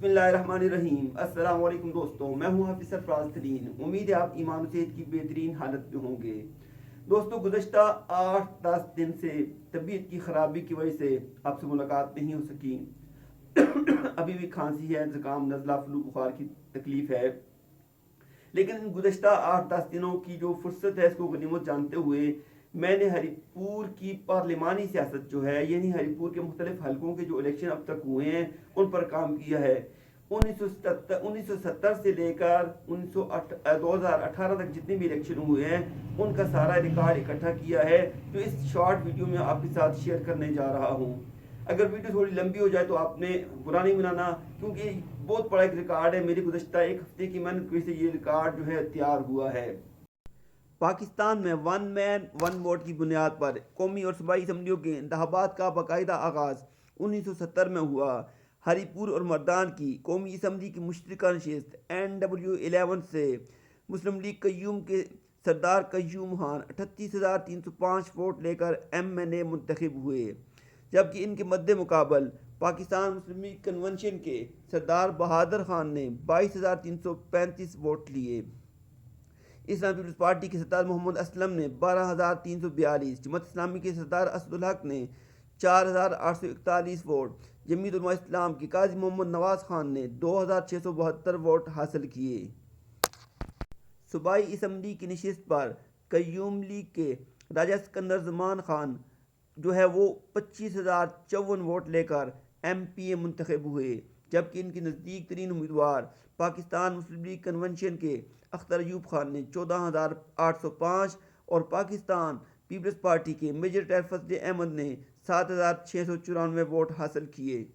बिस्मिल्लाहिर्रहमानिर्रहीम। अस्सलाम वालेकुम दोस्तों, मैं हूं हाफिज सरफराज तरीन। उम्मीद है आप ईमान सेहत की बेहतरीन हालत में होंगे। दोस्तों, गुज़श्ता 8-10 दिन से तबीयत की ख़राबी की वजह से आपसे मुलाकात नहीं हो सकी। अभी भी खांसी है, ज़ुकाम, नज़ला, फ्लू, बुखार की तकलीफ़ है। लेकिन गुज़श्ता 8-10 दिनों की जो फुर्सत है इसको गनीमत जानते हुए मैंने हरिपुर की पार्लिमानी सियासत जो है, यानी हरिपुर के मुख्तलिफ हलकों के जो इलेक्शन अब तक हुए हैं उन पर काम किया है। 1970 से लेकर 2018 तक जितने भी इलेक्शन हुए हैं उनका सारा रिकॉर्ड इकट्ठा किया है, जो इस शॉर्ट वीडियो में आपके साथ शेयर करने जा रहा हूँ। अगर वीडियो थोड़ी लंबी हो जाए तो आपने बुरा नहीं मनाना, क्योंकि बहुत बड़ा एक रिकॉर्ड है। मेरी गुज़श्ता एक हफ्ते की मेहनत की वजह से ये रिकॉर्ड जो है तैयार हुआ है। पाकिस्तान में वन मैन वन वोट की बुनियाद पर कौमी और सूबाई असम्बलियों के इंतखाबात का बाकायदा आगाज़ 1970 में हुआ। हरिपुर और मर्दान की कौमी असम्बली की मुश्तरका नशिस्त NW11 से मुस्लिम लीग कय्यूम के सरदार कय्यूम खान 38,305 वोट लेकर MNA मुंतखब हुए, जबकि इनके मद्दे मुकाबल पाकिस्तान मुस्लिम लीग कन्वेंशन के सरदार बहादुर खान ने 22,335 वोट लिए। इस्लामी पीपल्स पार्टी के सरदार मोहम्मद असलम ने 12,342, जमात इस्लामी के सरदार असदुल हक ने 4,841 वोट, जमीयत उलमा इस्लाम के काजी मोहम्मद नवाज खान ने 2,672 वोट हासिल किए। सूबाई असम्बली की नशिस्त पर कय्यूम लीग के राजा सिकंदर जमान खान जो है वो 25,054 वोट लेकर MPA मुंतखब हुए, जबकि इनके नज़दीक तरीन उम्मीदवार पाकिस्तान मुस्लिम लीग कन्वेंशन के अख्तर अयूब खान ने 14,805 और पाकिस्तान पीपल्स पार्टी के मेजर रिटायर्ड फजल अहमद ने 7,694 वोट हासिल किए।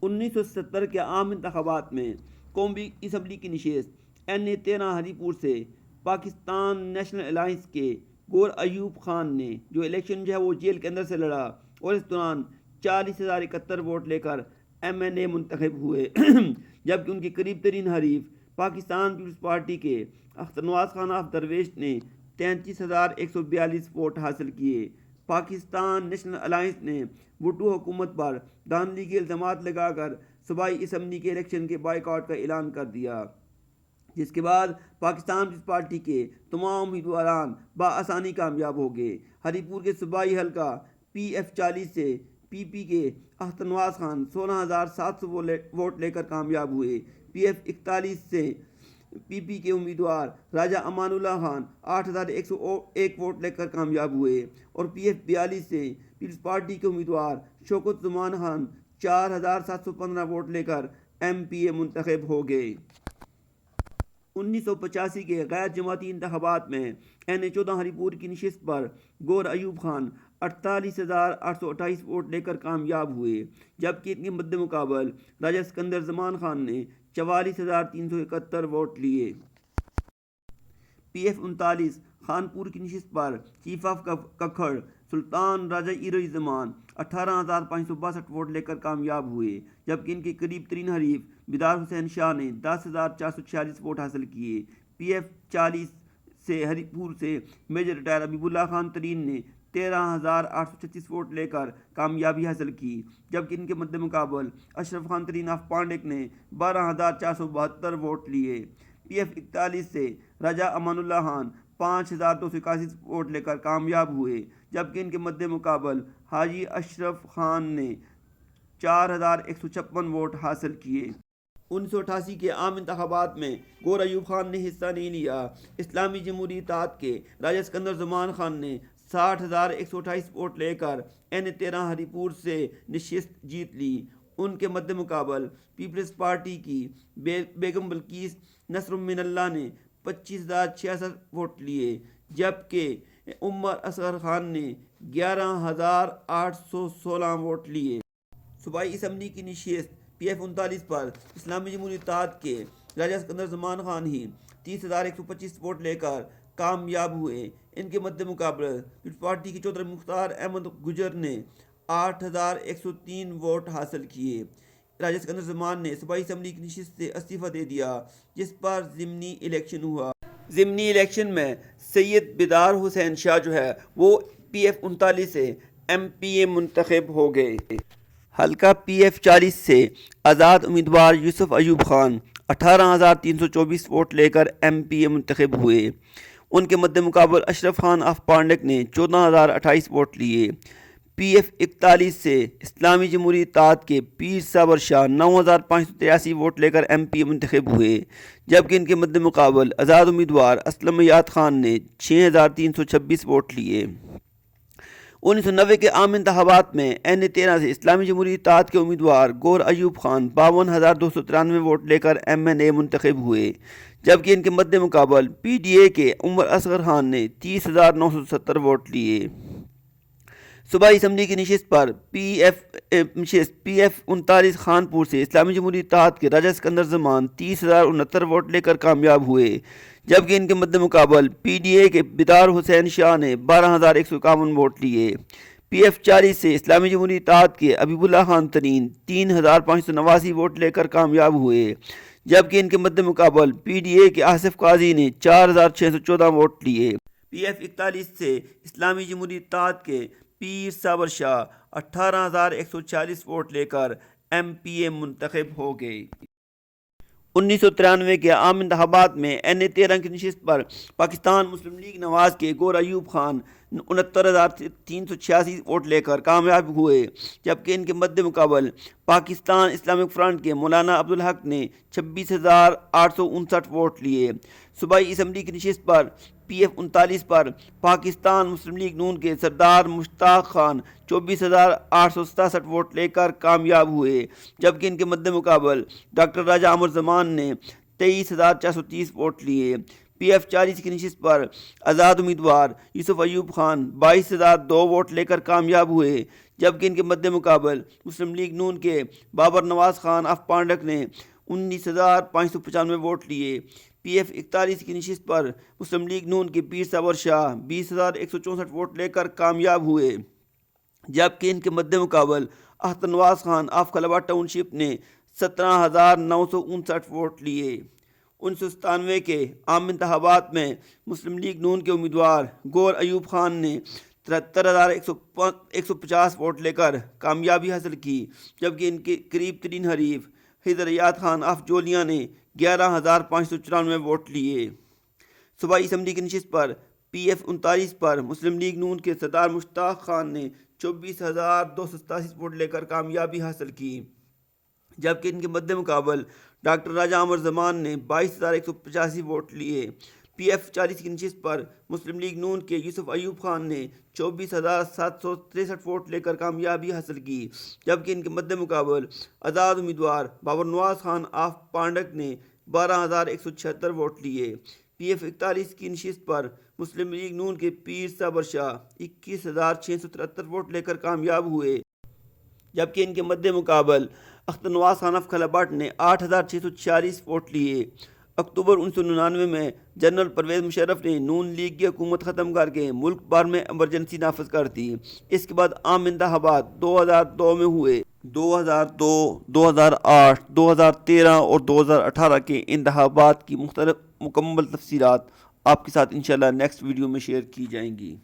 1970 के आम इंतखाबात में कौमी असम्बली की नशिस्त NA13 हरीपुर से पाकिस्तान नेशनल अलायंस के गौर अयूब खान ने जो इलेक्शन जो है वो जेल के अंदर से लड़ा और इस दौरान 40,071 वोट लेकर MNA मुंतखब हुए, जबकि उनके करीब तरीन हरीफ पाकिस्तान पीपल्स पार्टी के अख्तर नवाज खान ऑफ दरवेश ने 33,142 वोट हासिल किए। पाकिस्तान नेशनल अलायंस ने भुट्टो हुकूमत पर धांधली के इल्ज़ामात लगाकर सूबाई असम्बली के इलेक्शन के बाइकआउट का ऐलान कर दिया, जिसके बाद पाकिस्तान पीपल्स पार्टी के तमाम उम्मीदवारान बआसानी कामयाब हो गए। हरीपुर के सूबाई हल्का PF40 से PP के अख्तर नवाज खान 16,700 वोट लेकर कामयाब हुए। PF41 से PP के उम्मीदवार राजा अमानुल्लाह खान 8,101 वोट लेकर कामयाब हुए और PF42 से पीपल्स पार्टी के उम्मीदवार शौकत ज़मान खान 4,715 वोट लेकर MPA मुंतखब हो गए। 1985 के गैर जमाती इंतखाबात में NA14 हरीपुर की नशिस्त पर गौर अयूब खान 48,828 वोट लेकर कामयाब हुए, जबकि इनके मद्दे मुकाबल राजा सिकंदर जमान खान ने 44,371 वोट लिए। PF39 खानपुर की नशिस्त पर चीफ ऑफ कखड़ सुल्तान राजा इरोई जमान 18,562 वोट लेकर कामयाब हुए, जबकि इनके करीब तरीन हरीफ बिदार हुसैन शाह ने 10,446 वोट हासिल किए। PF40 से हरीपुर से मेजर रिटायर अबीबुल्लाह खान तरीन ने 13,836 वोट लेकर कामयाबी हासिल की, जबकि इनके मद्दे मुकाबल अशरफ खान तरीन ऑफ पांडेक ने 12,472 वोट लिए। PF41 से राजा अमानुल्लाह खान 5,281 वोट लेकर कामयाब हुए, जबकि इनके मद्दे मुकाबल हाजी अशरफ खान ने 4,156 वोट हासिल किए। 1988 के आम इंतखाबात में गौर अयूब खान ने हिस्सा नहीं लिया। इस्लामी जमहूरी इत्तेहाद के राजा सिकंदर जमान खान ने 60,128 वोट लेकर NA13 हरीपुर से नशिस्त जीत ली। उनके मद्दे मुकाबल पीपल्स पार्टी की बेगम बल्कीस नसरुम्मिनल्लाह ने 25,066 वोट लिए, जबकि उमर असगर खान ने 11,816 वोट लिए। सूबाई असम्बली की नशिस्त PF39 पर इस्लामी जमहूरी इत्तेहाद के राजा सिकंदर जमान खान ही 30,125 वोट लेकर कामयाब हुए। इनके मद्दे मुकाबले पीपल्स पार्टी के चौधरी मुख्तार अहमद गुजर ने 8,103 वोट हासिल किए। राजा सिकंदर जमान ने सूबाई असम्बली की नशिस्त से इस्तीफा दे दिया, जिस पर ज़िमनी इलेक्शन हुआ। ज़िमनी इलेक्शन में सैयद बिदार हुसैन शाह जो है वो PF39 से MPA मुंतखब हो गए। हल्का PF40 से آزاد امیدوار یوسف ایوب خان 18,324 ووٹ لے کر ایم پی اے منتخب ہوئے۔ ان کے مد مقابل اشرف خان آف پانڈک نے 14,028 ووٹ لیے۔ پی ایف 41 سے اسلامی جمہوری اتحاد کے پیر صابر شاہ 9,583 ووٹ لے کر ایم پی اے منتخب ہوئے، جبکہ ان کے مد مقابل آزاد امیدوار اسلم یاد خان نے 6,326 ووٹ لیے۔ 1990 کے عام انتخابات میں این اے 13 سے اسلامی جمہوری اتحاد کے امیدوار گور ایوب خان 52,293 ووٹ لے کر ایم این اے منتخب ہوئے، جبکہ ان کے مد مقابل پی ڈی اے کے عمر اصغر خان نے 30,970 ووٹ لیے۔ صوبائی اسمبلی کی نشست پر پی ایف 39 خانپور سے اسلامی جمہوری اتحاد کے راجہ سکندر زمان 30,069 ووٹ لے کر کامیاب ہوئے، جبکہ ان کے مد مقابل پی ڈی اے کے بیدار حسین شاہ نے 12,151 ووٹ لیے۔ پی ایف 40 سے اسلامی جمہوری اتحاد کے حبیب اللہ خان ترین 3,589 ووٹ لے کر کامیاب ہوئے، جبکہ ان کے مد مقابل پی ڈی اے کے آصف قاضی نے 4,614 ووٹ لیے۔ پی ایف 41 سے اسلامی جمہوری اتحاد کے پیر صابر شاہ 18,140 ووٹ لے کر ایم پی اے منتخب ہو گئے۔ 1993 کے عام انتخابات میں این اے 13 کی نشست پر پاکستان مسلم لیگ نواز کے گور ایوب خان 69,386 ووٹ لے کر کامیاب ہوئے، جبکہ ان کے مد مقابل پاکستان اسلامک فرنٹ کے مولانا عبدالحق نے 26,859 ووٹ لیے۔ صوبائی اسمبلی کی نشست پر پی ایف 39 پر پاکستان مسلم لیگ نون کے سردار مشتاق خان 24,867 ووٹ لے کر کامیاب ہوئے، جبکہ ان کے مد مقابل ڈاکٹر راجہ عمر زمان نے 23,430 ووٹ لیے۔ پی ایف 40 کی نشست پر آزاد امیدوار یوسف ایوب خان 22,002 ووٹ لے کر کامیاب ہوئے، جبکہ ان کے مد مقابل مسلم لیگ نون کے بابر نواز خان آف پانڈک نے 19,595 ووٹ لیے۔ پی ایف 41 کی نشست پر مسلم لیگ نون کے پیر صابر شاہ 20,164 ووٹ لے کر کامیاب ہوئے، جبکہ ان کے مد مقابل اختر نواز خان آف خلاباد ٹاؤن شپ نے 17,959 ووٹ لیے۔ 1997 کے عام انتخابات میں مسلم لیگ نون کے امیدوار گور ایوب خان نے 73,150 ووٹ لے کر کامیابی حاصل کی، جبکہ ان کے قریب ترین حریف ہدایت خان آف جولیا نے 11,594 ووٹ لیے۔ صوبائی اسمبلی کی نشست پر پی ایف 39 پر مسلم لیگ نون کے سردار مشتاق خان نے 24,287 ووٹ لے کر کامیابی حاصل کی، جبکہ ان کے مد مقابل ڈاکٹر راجہ عمر زمان نے 22,185 ووٹ لیے۔ پی ایف 40 کی نشست پر مسلم لیگ نون کے یوسف ایوب خان نے 24,763 ووٹ لے کر کامیابی حاصل کی، جبکہ ان کے مد مقابل آزاد امیدوار بابر نواز خان آف پانڈک نے 12,176 ووٹ لیے۔ پی ایف 41 کی نشست پر مسلم لیگ نون کے پیر صابر شاہ 21,673 ووٹ لے کر کامیاب ہوئے، جبکہ ان کے مد مقابل اختر نواز خان آف خلاباد نے 8,646 ووٹ لیے۔ اکتوبر 1999 میں جنرل پرویز مشرف نے نون لیگ کی حکومت ختم کر کے ملک بھر میں ایمرجنسی نافذ کر دی۔ اس کے بعد عام انتخابات 2002 میں ہوئے۔ 2002، 2008، 2013 اور 2018 کے انتخابات کی مکمل تفصیلات آپ کے ساتھ انشاءاللہ نیکسٹ ویڈیو میں شیئر کی جائیں گی۔